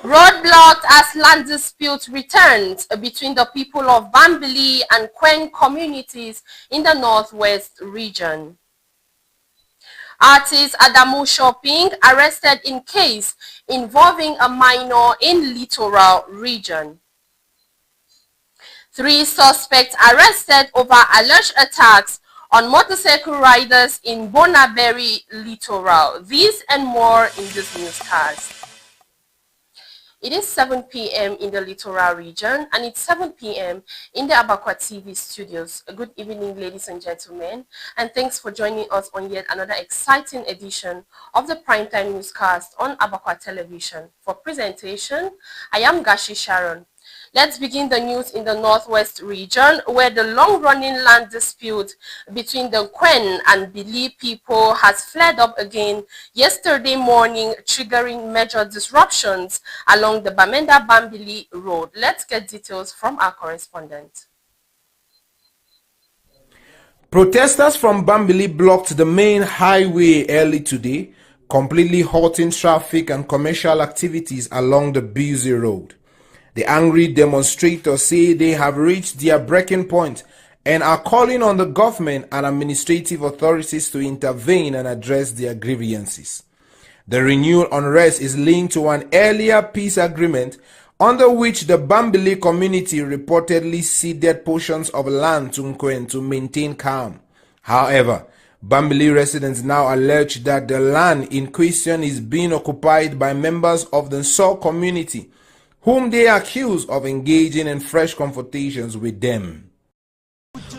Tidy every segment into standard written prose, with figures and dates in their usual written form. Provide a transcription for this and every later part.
Roadblocked as land dispute returns between the people of Bambili and Kwen communities in the Northwest region. Artist Adamu Shopping arrested in case involving a minor in littoral region. 3 suspects arrested over alleged attacks on motorcycle riders in Bonaberry Littoral. These and more in this newscast. It is 7 p.m. in the Littoral region and it's 7 p.m. in the Abakwa TV studios. Good evening, ladies and gentlemen, and thanks for joining us on yet another exciting edition of the Primetime Newscast on Abakwa Television. For presentation, I am Gashi Sharon. Let's begin the news in the Northwest region, where the long-running land dispute between the Kwen and Bili people has flared up again yesterday morning, triggering major disruptions along the Bamenda-Bambili road. Let's get details from our correspondent. Protesters from Bambili blocked the main highway early today, completely halting traffic and commercial activities along the busy road. The angry demonstrators say they have reached their breaking point and are calling on the government and administrative authorities to intervene and address their grievances. The renewed unrest is linked to an earlier peace agreement under which the Bambili community reportedly ceded portions of land to Nkwen to maintain calm. However, Bambili residents now allege that the land in question is being occupied by members of the Nsor community, whom they accuse of engaging in fresh confrontations with them.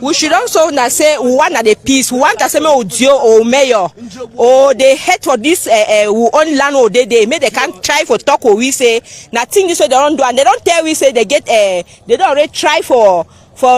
We should also not say we want the peace. We want to say or mayor or they hate for this who own land or they may they can't try for talk or we say nothing this way they don't do and they don't tell we say they get they don't already try for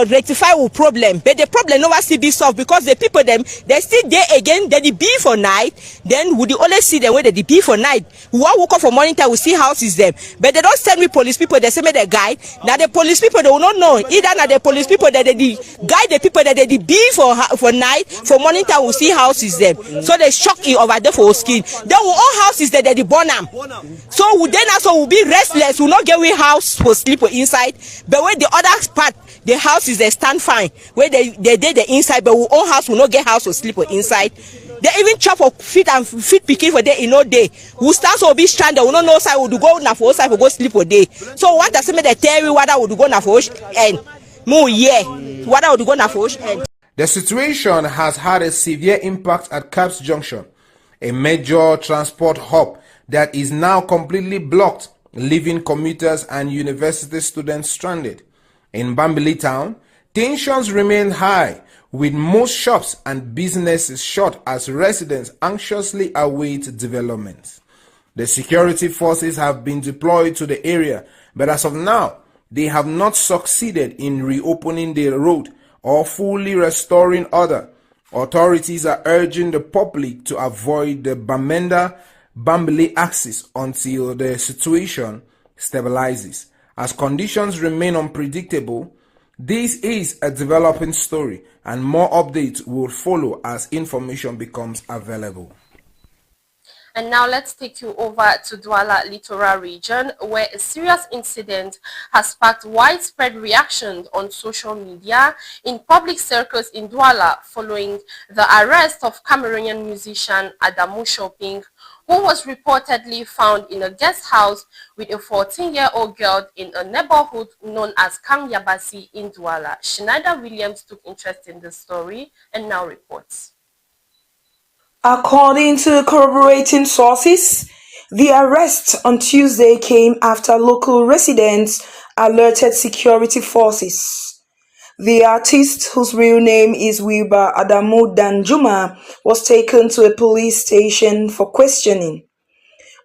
rectify our problem, but the problem never still be solved because the people them they still there again. They be for night, then we always see them where they be for night. We want woke up for morning time we see houses them, but they don't send me police people. They send me the guide. Now the police people they will not know either. Now the police people that they guide the people that they be for night for morning time we see houses them. So they shock you over there for skin. Then we all houses that they burn them. So we then also will be restless. We will not get we house for sleep inside, but when the other part. The houses they stand fine where they did the inside, but we own house will not get house to sleep inside. They even chop for feet and feet picking for day in no day. We start so be stranded. We don't know side would go na for side for go sleep for day. So what does it they tell you what I would go na for end? More yeah, what I would go na for end. The situation has had a severe impact at Caps Junction, a major transport hub that is now completely blocked, leaving commuters and university students stranded. In Bambili town, tensions remain high, with most shops and businesses shut as residents anxiously await developments. The security forces have been deployed to the area, but as of now, they have not succeeded in reopening the road or fully restoring order. Authorities are urging the public to avoid the Bamenda-Bambili axis until the situation stabilizes. As conditions remain unpredictable, this is a developing story and more updates will follow as information becomes available. And now let's take you over to Douala Littoral region, where a serious incident has sparked widespread reaction on social media in public circles in Douala following the arrest of Cameroonian musician Adamu Shopping, who was reportedly found in a guest house with a 14-year-old girl in a neighborhood known as Kang Yabasi in Douala. Schneider Williams took interest in the story and now reports. According to corroborating sources, the arrest on Tuesday came after local residents alerted security forces. The artist, whose real name is Wiba Adamu Danjuma, was taken to a police station for questioning.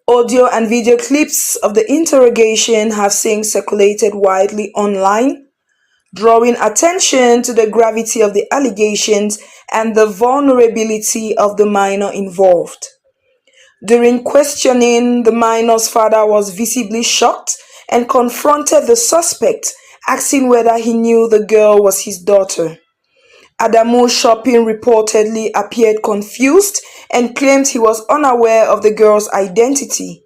Audio and video clips of the interrogation have since circulated widely online, drawing attention to the gravity of the allegations and the vulnerability of the minor involved. During questioning, the minor's father was visibly shocked and confronted the suspect, asking whether he knew the girl was his daughter. Adamu Shopping reportedly appeared confused and claimed he was unaware of the girl's identity.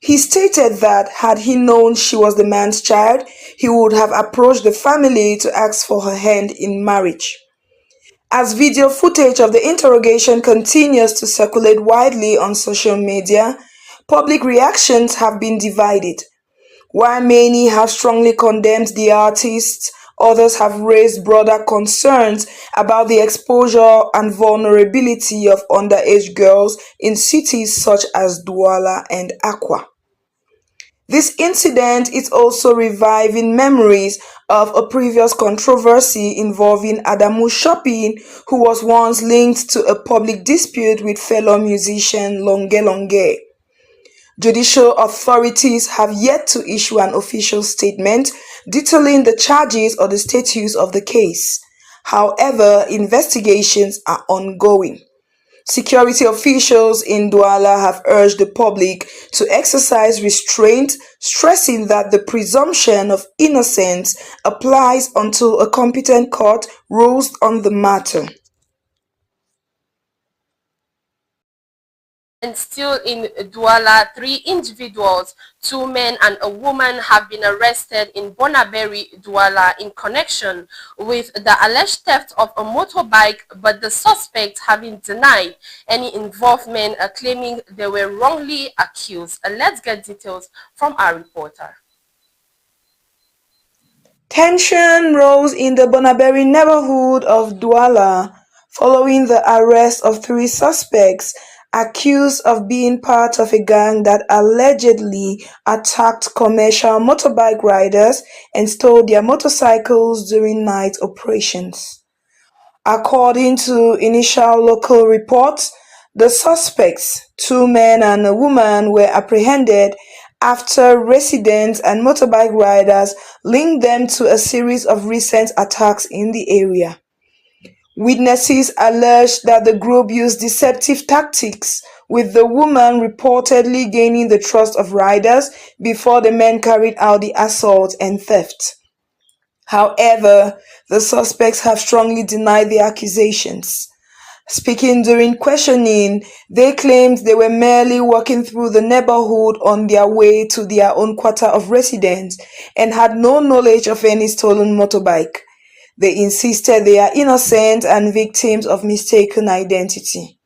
He stated that had he known she was the man's child, he would have approached the family to ask for her hand in marriage. As video footage of the interrogation continues to circulate widely on social media, public reactions have been divided. While many have strongly condemned the artist, others have raised broader concerns about the exposure and vulnerability of underage girls in cities such as Douala and Accra. This incident is also reviving memories of a previous controversy involving Adamu Shopping, who was once linked to a public dispute with fellow musician Longe Longe. Judicial authorities have yet to issue an official statement detailing the charges or the status of the case. However, investigations are ongoing. Security officials in Douala have urged the public to exercise restraint, stressing that the presumption of innocence applies until a competent court rules on the matter. And still in Douala, 3 individuals, 2 men and a woman, have been arrested in Bonaberi, Douala, in connection with the alleged theft of a motorbike, but the suspects having denied any involvement, claiming they were wrongly accused. Let's get details from our reporter. Tension rose in the Bonaberi neighborhood of Douala following the arrest of 3 suspects accused of being part of a gang that allegedly attacked commercial motorbike riders and stole their motorcycles during night operations. According to initial local reports, the suspects, 2 men and a woman, were apprehended after residents and motorbike riders linked them to a series of recent attacks in the area. Witnesses alleged that the group used deceptive tactics, with the woman reportedly gaining the trust of riders before the men carried out the assault and theft. However, the suspects have strongly denied the accusations. Speaking during questioning, they claimed they were merely walking through the neighborhood on their way to their own quarter of residence and had no knowledge of any stolen motorbike. They insisted they are innocent and victims of mistaken identity.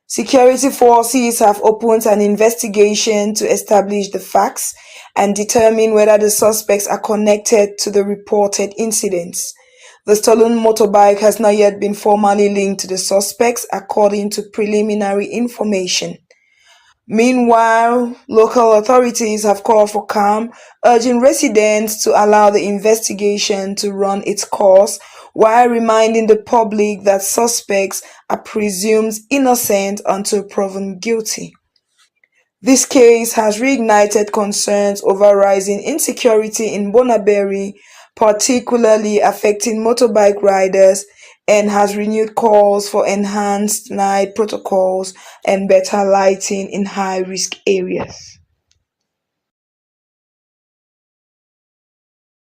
Security forces have opened an investigation to establish the facts and determine whether the suspects are connected to the reported incidents. The stolen motorbike has not yet been formally linked to the suspects, according to preliminary information. Meanwhile, local authorities have called for calm, urging residents to allow the investigation to run its course, while reminding the public that suspects are presumed innocent until proven guilty. This case has reignited concerns over rising insecurity in Bonaberi, particularly affecting motorbike riders, and has renewed calls for enhanced night protocols and better lighting in high-risk areas.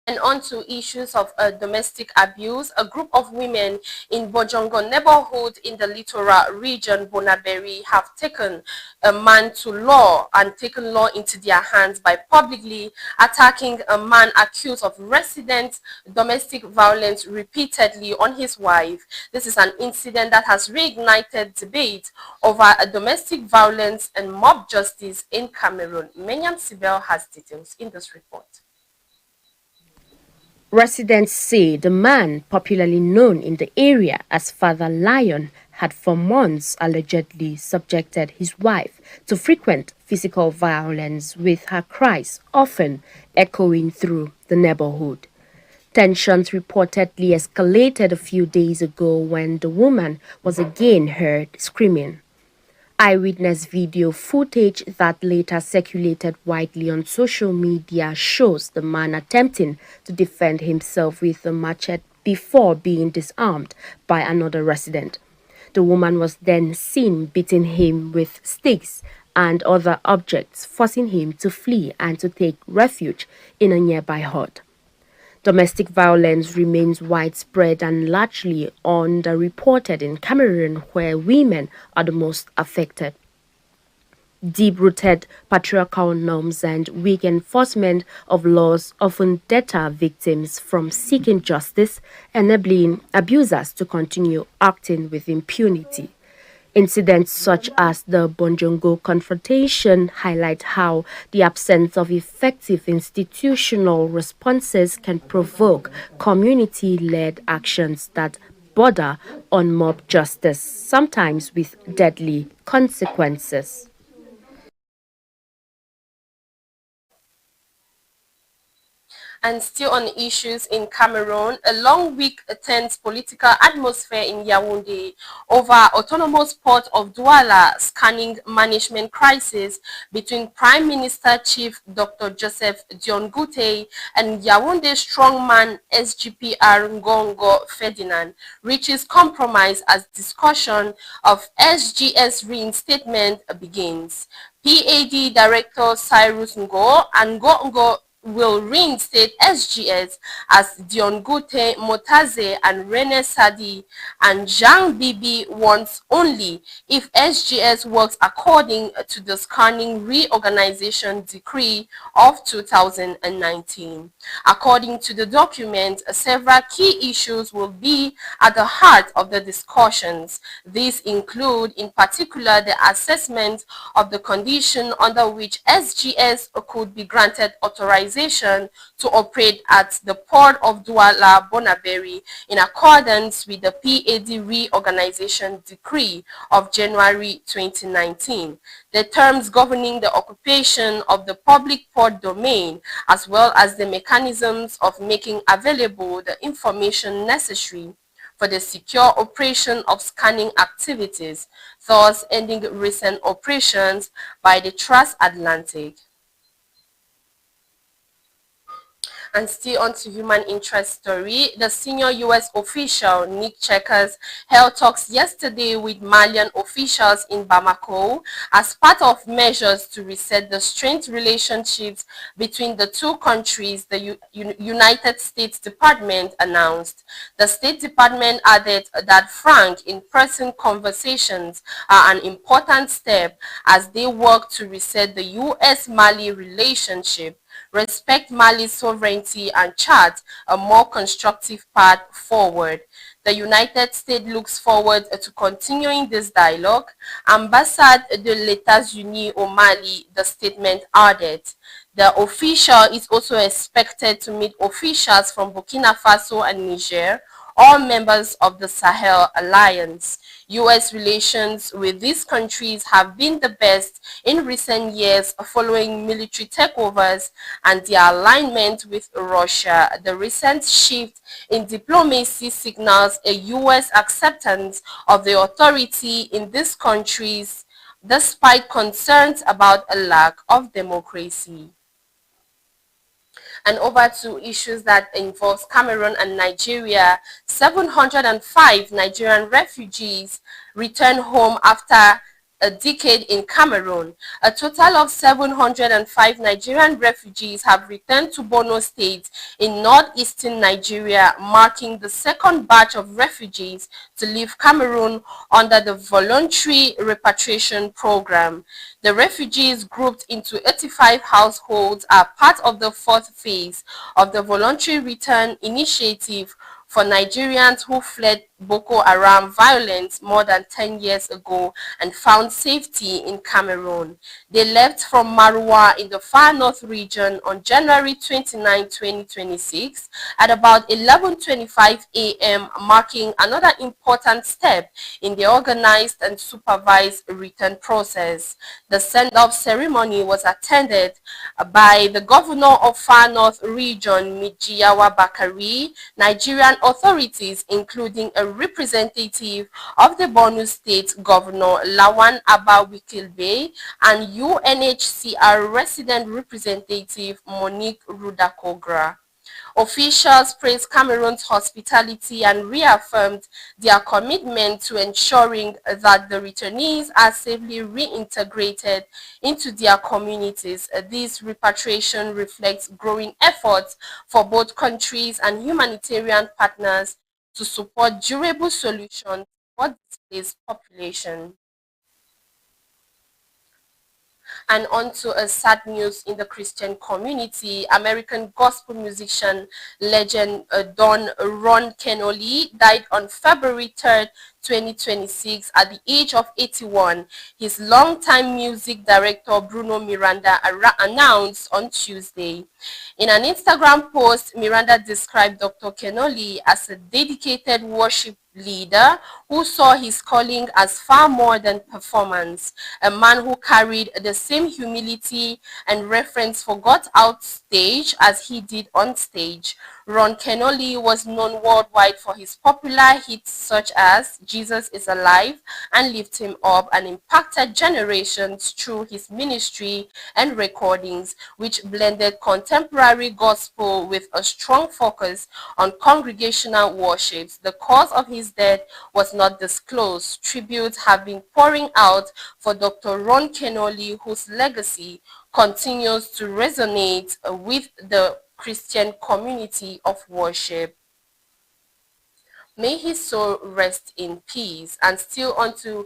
And on to issues of domestic abuse. A group of women in Bojongo neighborhood in the littoral region, Bonaberi, have taken a man to law and taken law into their hands by publicly attacking a man accused of resident domestic violence repeatedly on his wife. This is an incident that has reignited debate over domestic violence and mob justice in Cameroon. Menyan Sibel has details in this report. Residents say the man, popularly known in the area as Father Lion, had for months allegedly subjected his wife to frequent physical violence, with her cries often echoing through the neighborhood. Tensions reportedly escalated a few days ago when the woman was again heard screaming. Eyewitness video footage that later circulated widely on social media shows the man attempting to defend himself with a machete before being disarmed by another resident. The woman was then seen beating him with sticks and other objects, forcing him to flee and to take refuge in a nearby hut. Domestic violence remains widespread and largely underreported in Cameroon, where women are the most affected. Deep-rooted patriarchal norms and weak enforcement of laws often deter victims from seeking justice, enabling abusers to continue acting with impunity. Incidents such as the Bonjongo confrontation highlight how the absence of effective institutional responses can provoke community-led actions that border on mob justice, sometimes with deadly consequences. And still on issues in Cameroon, a long week tense political atmosphere in Yaoundé over autonomous port of Douala scanning management crisis between Prime Minister Chief Dr. Joseph Dion Gute and Yaoundé strongman SGPR Ngongo Ferdinand reaches compromise as discussion of SGS reinstatement begins. PAD Director Cyrus Ngo will reinstate SGS as Dion Gute, Motaze and Rene Sadi and Jean Bibi wants only if SGS works according to the Scanning Reorganization Decree of 2019. According to the document, several key issues will be at the heart of the discussions. These include, in particular, the assessment of the condition under which SGS could be granted authorization to operate at the port of Douala, Bonaberi, in accordance with the PAD Reorganization Decree of January 2019, the terms governing the occupation of the public port domain, as well as the mechanisms of making available the information necessary for the secure operation of scanning activities, thus ending recent operations by the transatlantic. And still on to human interest story, the senior U.S. official Nick Checkers held talks yesterday with Malian officials in Bamako as part of measures to reset the strained relationships between the two countries, the United States Department announced. The State Department added that frank, in-person conversations are an important step as they work to reset the U.S.-Mali relationship, respect Mali's sovereignty and chart a more constructive path forward. The United States looks forward to continuing this dialogue. Ambassade de l'États-Unis au Mali, the statement added. The official is also expected to meet officials from Burkina Faso and Niger, all members of the Sahel Alliance. U.S. relations with these countries have been the best in recent years following military takeovers and their alignment with Russia. The recent shift in diplomacy signals a U.S. acceptance of the authority in these countries despite concerns about a lack of democracy. And over to issues that involves Cameroon and Nigeria. 705 Nigerian refugees return home after a decade in Cameroon. A total of 705 Nigerian refugees have returned to Borno State in northeastern Nigeria, marking the second batch of refugees to leave Cameroon under the voluntary repatriation program. The refugees, grouped into 85 households, are part of the fourth phase of the voluntary return initiative for Nigerians who fled Boko Haram violence more than 10 years ago and found safety in Cameroon. They left from Marwa in the far north region on January 29, 2026 at about 11:25 a.m., marking another important step in the organized and supervised return process. The send-off ceremony was attended by the governor of Far North Region, Mijiyawa Bakari, Nigerian authorities, including a representative of the Borno State Governor Lawan Abba Wikilbe, and UNHCR resident representative Monique Rudakogra. Officials praised Cameroon's hospitality and reaffirmed their commitment to ensuring that the returnees are safely reintegrated into their communities. This repatriation reflects growing efforts for both countries and humanitarian partners to support durable solutions for displaced population. And on to a sad news in the Christian community. American gospel musician legend Don Ron Kenoly died on February 3rd, 2026 at the age of 81. His longtime music director Bruno Miranda announced on Tuesday. In an Instagram post, Miranda described Dr. Kenoly as a dedicated worship leader who saw his calling as far more than performance, a man who carried the same humility and reverence for God outstage as he did on stage. Ron Kenoly was known worldwide for his popular hits such as Jesus is Alive and Lift Him Up, and impacted generations through his ministry and recordings, which blended contemporary gospel with a strong focus on congregational worships. The cause of his death was not disclosed. Tributes have been pouring out for Dr. Ron Kenoly, whose legacy continues to resonate with the Christian community of worship. May his soul rest in peace. And still on to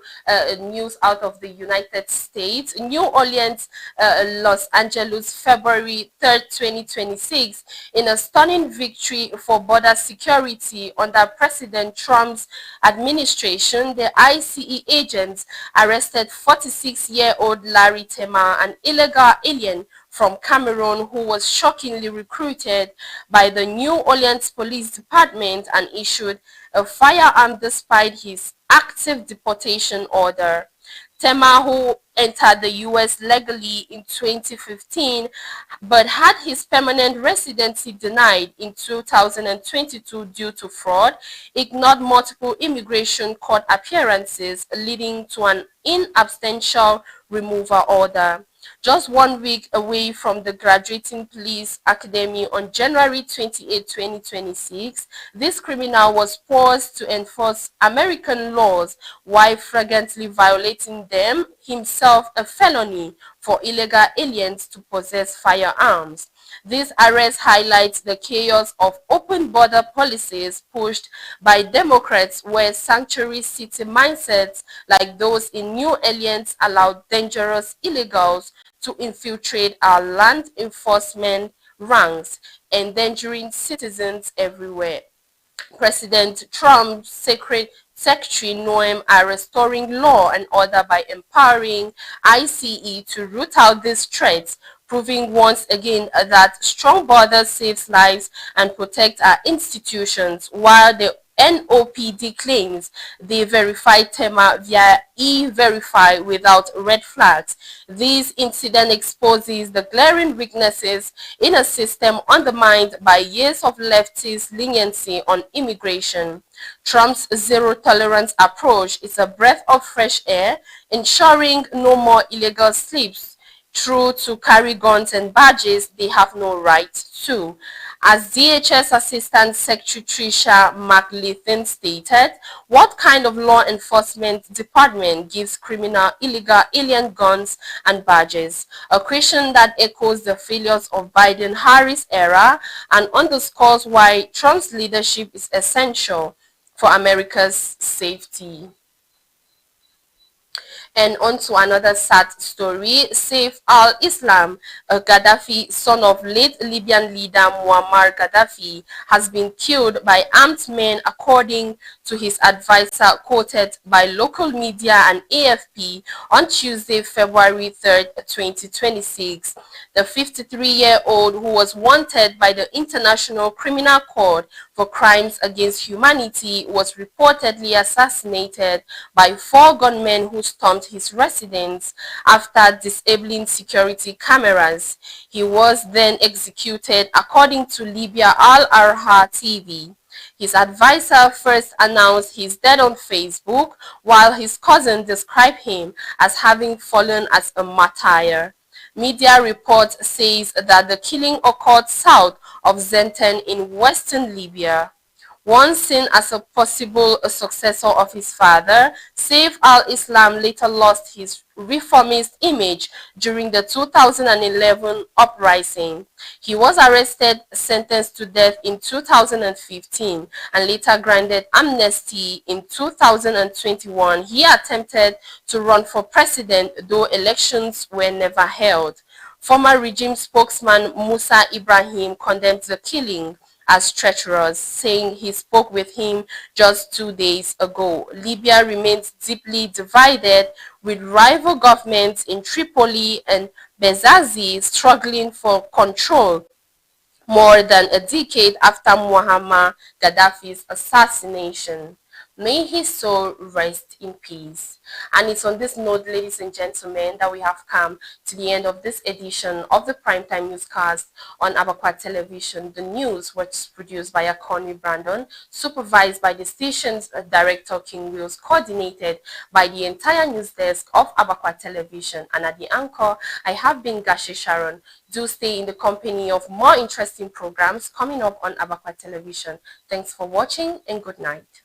news out of the United States. New Orleans, Los Angeles, February 3rd, 2026. In a stunning victory for border security under President Trump's administration, the ICE agents arrested 46-year-old Larry Tema, an illegal alien from Cameroon who was shockingly recruited by the New Orleans Police Department and issued a firearm despite his active deportation order. Tema, who entered the U.S. legally in 2015 but had his permanent residency denied in 2022 due to fraud, ignored multiple immigration court appearances, leading to an in absentia removal order. Just 1 week away from the graduating police academy on January 28, 2026, this criminal was forced to enforce American laws while flagrantly violating them, himself a felony for illegal aliens to possess firearms. This arrest highlights the chaos of open border policies pushed by Democrats, where sanctuary city mindsets like those in New Orleans allow dangerous illegals to infiltrate our land enforcement ranks, endangering citizens everywhere. President Trump's Secretary Noem are restoring law and order by empowering ICE to root out these threats, proving once again that strong borders saves lives and protect our institutions, while the NOPD claims they verified Tema via E-Verify without red flags. This incident exposes the glaring weaknesses in a system undermined by years of leftist leniency on immigration. Trump's zero-tolerance approach is a breath of fresh air, ensuring no more illegal slips through to carry guns and badges they have no right to. As DHS Assistant Secretary Tricia McLeathan stated, what kind of law enforcement department gives criminal illegal alien guns and badges? A question that echoes the failures of Biden-Harris era and underscores why Trump's leadership is essential for America's safety. And on to another sad story. Saif al-Islam, a Gaddafi, son of late Libyan leader Muammar Gaddafi, has been killed by armed men, according to his advisor, quoted by local media and AFP on Tuesday, February 3rd, 2026. The 53-year-old, who was wanted by the International Criminal Court for crimes against humanity, was reportedly assassinated by 4 gunmen who stormed his residence after disabling security cameras. He was then executed, according to Libya Al-Arha TV. His advisor first announced his death on Facebook, while his cousin described him as having fallen as a martyr. Media report says that the killing occurred south of Zenten in western Libya. Once seen as a possible successor of his father, Saif al-Islam later lost his reformist image during the 2011 uprising. He was arrested, sentenced to death in 2015, and later granted amnesty in 2021. He attempted to run for president, though elections were never held. Former regime spokesman Musa Ibrahim condemned the killing as treacherous, saying he spoke with him just 2 days ago. Libya remains deeply divided, with rival governments in Tripoli and Benghazi struggling for control more than a decade after Muammar Gaddafi's assassination. May his soul rest in peace. And it's on this note, ladies and gentlemen, that we have come to the end of this edition of the Primetime Newscast on Abakwa Television. The news was produced by Akoni Brandon, supervised by the station's director King Wills, coordinated by the entire news desk of Abakwa Television. And at the anchor, I have been Gashi Sharon. Do stay in the company of more interesting programs coming up on Abakwa Television. Thanks for watching and good night.